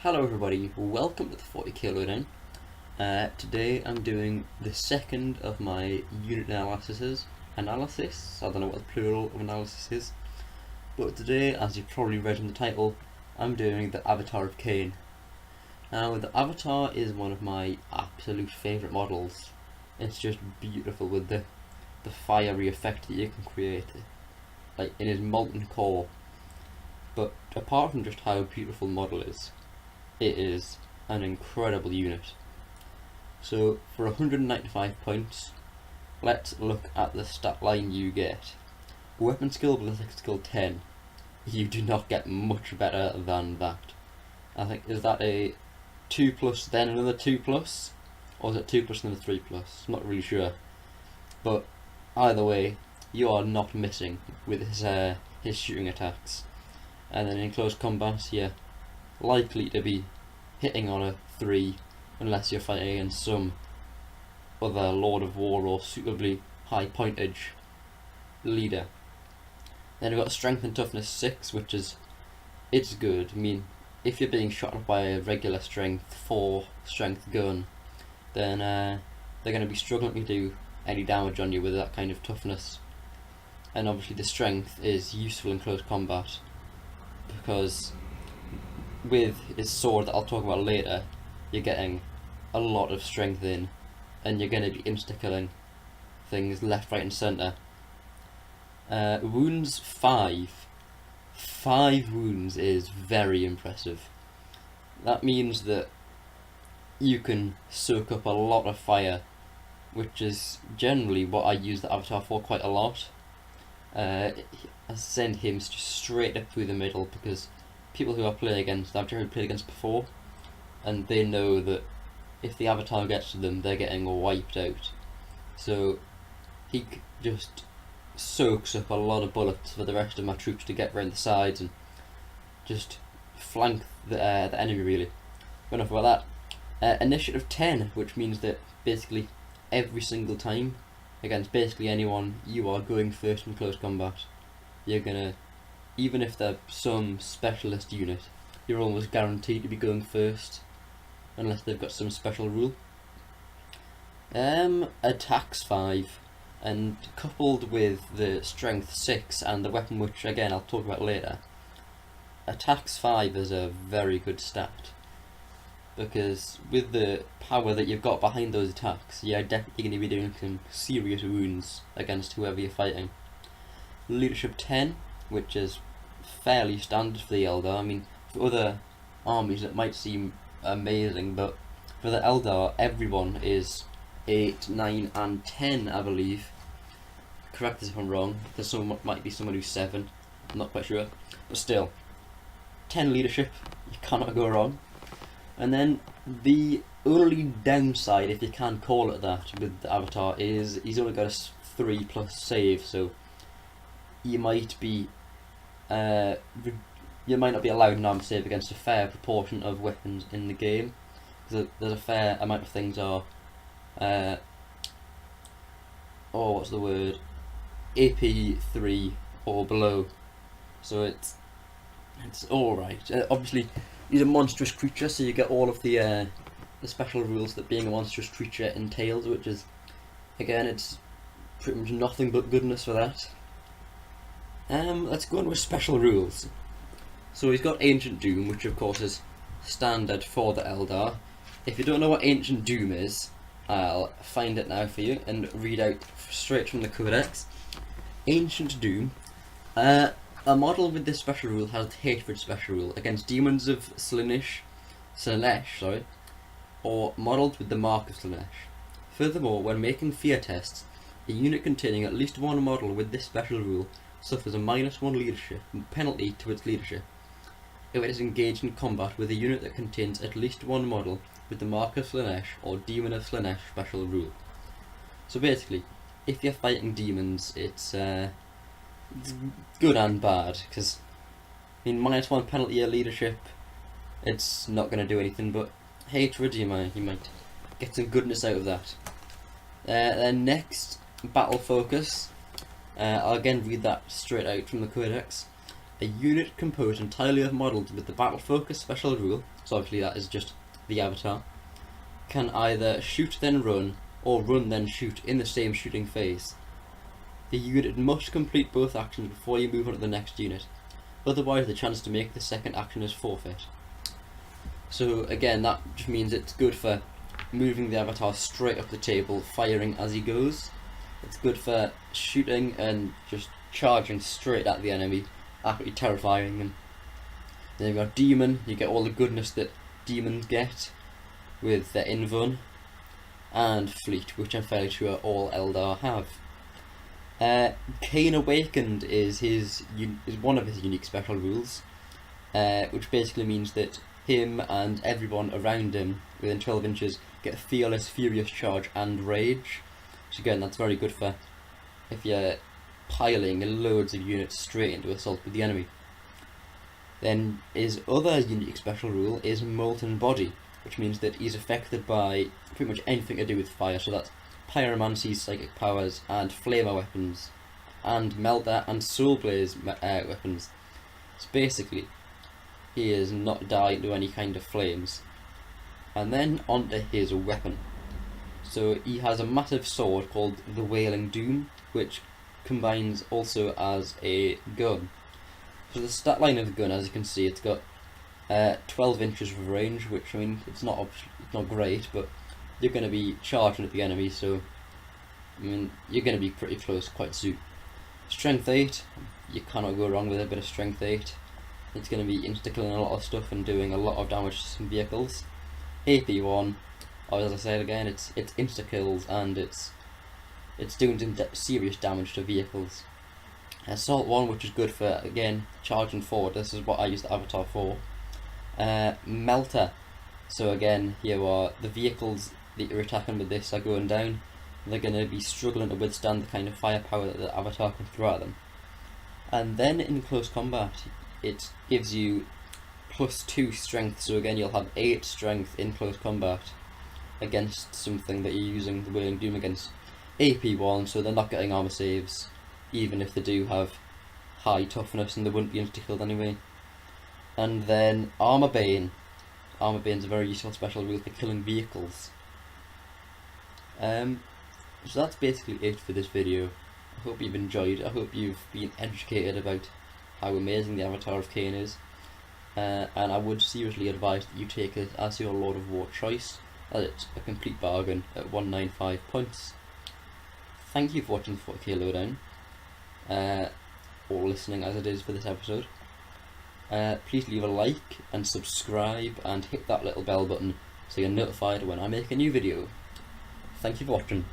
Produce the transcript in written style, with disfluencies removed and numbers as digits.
Hello everybody, welcome to the 40K lowdown. Today I'm doing the second of my unit analysis. I don't know what the plural of analysis is. But today, as you've probably read in the title, I'm doing the Avatar of Khaine. Now the Avatar is one of my absolute favourite models. It's just beautiful with the fiery effect that you can create, like in his molten core. But apart from just how beautiful the model is, it is an incredible unit. So for 195 points, let's look at the stat line you get. Weapon skill, ballistic skill 10. You do not get much better than that. I think, is that a 2 plus then another 2 plus? Or is it 2 plus another 3 plus? I'm not really sure. But either way, you are not missing with his shooting attacks. And then in close combat, you're likely to be hitting on a 3 unless you're fighting against some other Lord of War or suitably high pointage leader. Then we've got Strength and Toughness 6, which is, it's good. I mean, if you're being shot by a regular Strength 4 strength gun, then they're going to be struggling to do any damage on you with that kind of toughness. And obviously the Strength is useful in close combat, because with his sword that I'll talk about later, you're getting a lot of strength in, and you're going to be insta-killing things left, right and centre. Wounds 5. 5 wounds is very impressive. That means that you can soak up a lot of fire, which is generally what I use the Avatar for quite a lot. I send him just straight up through the middle, because people who I play against, I've generally played against before, and they know that if the Avatar gets to them, they're getting wiped out. So he just soaks up a lot of bullets for the rest of my troops to get around the sides and just flank the enemy, really. But enough about that. Initiative 10, which means that basically every single time against basically anyone, you are going first in close combat. You're gonna, even if they're some specialist unit, you're almost guaranteed to be going first, unless they've got some special rule. Attacks 5, and coupled with the strength 6 and the weapon, which again I'll talk about later, attacks 5 is a very good stat, because with the power that you've got behind those attacks, you're definitely going to be doing some serious wounds against whoever you're fighting. Leadership 10, which is fairly standard for the Eldar. I mean, for other armies it might seem amazing, but for the Eldar, everyone is 8, 9 and 10, I believe. Correct us if I'm wrong. There's might be someone who's 7, I'm not quite sure, but still, 10 leadership, you cannot go wrong. And then the only downside, if you can call it that, with the Avatar is he's only got a 3 plus save, so you might be you might not be allowed an arm save against a fair proportion of weapons in the game, because there's a fair amount of things are what's the word, AP 3 or below, so it's alright. Obviously he's a monstrous creature, so you get all of the special rules that being a monstrous creature entails, which is, again, it's pretty much nothing but goodness for that. Let's go on with special rules. So he's got Ancient Doom, which of course is standard for the Eldar. If you don't know what Ancient Doom is, I'll find it now for you and read out straight from the Codex. Ancient Doom. A model with this special rule has the Hatred special rule against demons of Slaanesh, or models with the Mark of Slaanesh. Furthermore, when making fear tests, a unit containing at least one model with this special rule suffers a -1 leadership penalty to its leadership if it is engaged in combat with a unit that contains at least one model with the Mark of Slaanesh or Demon of Slaanesh special rule. So basically, if you're fighting demons, it's good and bad, because I mean, -1 penalty to leadership, it's not going to do anything, but hatred, you might get some goodness out of that. Then next, battle focus. I'll again read that straight out from the Codex. a unit composed entirely of models with the battle focus special rule, so obviously that is just the avatar, can either shoot then run, or run then shoot in the same shooting phase. The unit must complete both actions before you move on to the next unit, otherwise the chance to make the second action is forfeit. So again, that just means it's good for moving the avatar straight up the table, firing as he goes. It's good for shooting and just charging straight at the enemy, absolutely terrifying them. Then you've got Demon, you get all the goodness that demons get with their invuln, and Fleet, which I'm fairly sure all Eldar have. Khaine Awakened is one of his unique special rules, which basically means that him and everyone around him within 12 inches get Fearless, Furious Charge and Rage. So again, that's very good for if you're piling loads of units straight into assault with the enemy. Then his other unique special rule is Molten Body, which means that he's affected by pretty much anything to do with fire, so that's Pyromancy, Psychic Powers, and Flamer weapons, and Melter and Soul Blaze weapons. So basically, he is not dying to any kind of flames. And then onto his weapon. So he has a massive sword called the Wailing Doom, which combines also as a gun. So the stat line of the gun, as you can see, it's got 12 inches of range, which, I mean, it's not great, but you're going to be charging at the enemy, so I mean, you're going to be pretty close quite soon. Strength 8, you cannot go wrong with a bit of Strength 8. It's going to be insta-killing a lot of stuff and doing a lot of damage to some vehicles. AP 1, or as I said again, it's insta-kills and it's doing some serious damage to vehicles. Assault 1, which is good for, again, charging forward. This is what I use the avatar for. Melter. So again, here are the vehicles that you're attacking with this are going down. They're going to be struggling to withstand the kind of firepower that the avatar can throw at them. And then in close combat, it gives you +2 strength. So again, you'll have 8 strength in close combat against something that you're using the Wailing Doom against. AP 1, so they're not getting armor saves, even if they do have high toughness, and they wouldn't be insta-killed anyway. And then Armor Bane. Armor Bane's a very useful special rule for killing vehicles. So that's basically it for this video. I hope you've enjoyed. I hope you've been educated about how amazing the avatar of Khaine is. And I would seriously advise that you take it as your Lord of War choice, as it's a complete bargain at 195 points. Thank you for watching the 40K Lowdown, or listening as it is for this episode. Please leave a like and subscribe and hit that little bell button so you're notified when I make a new video. Thank you for watching.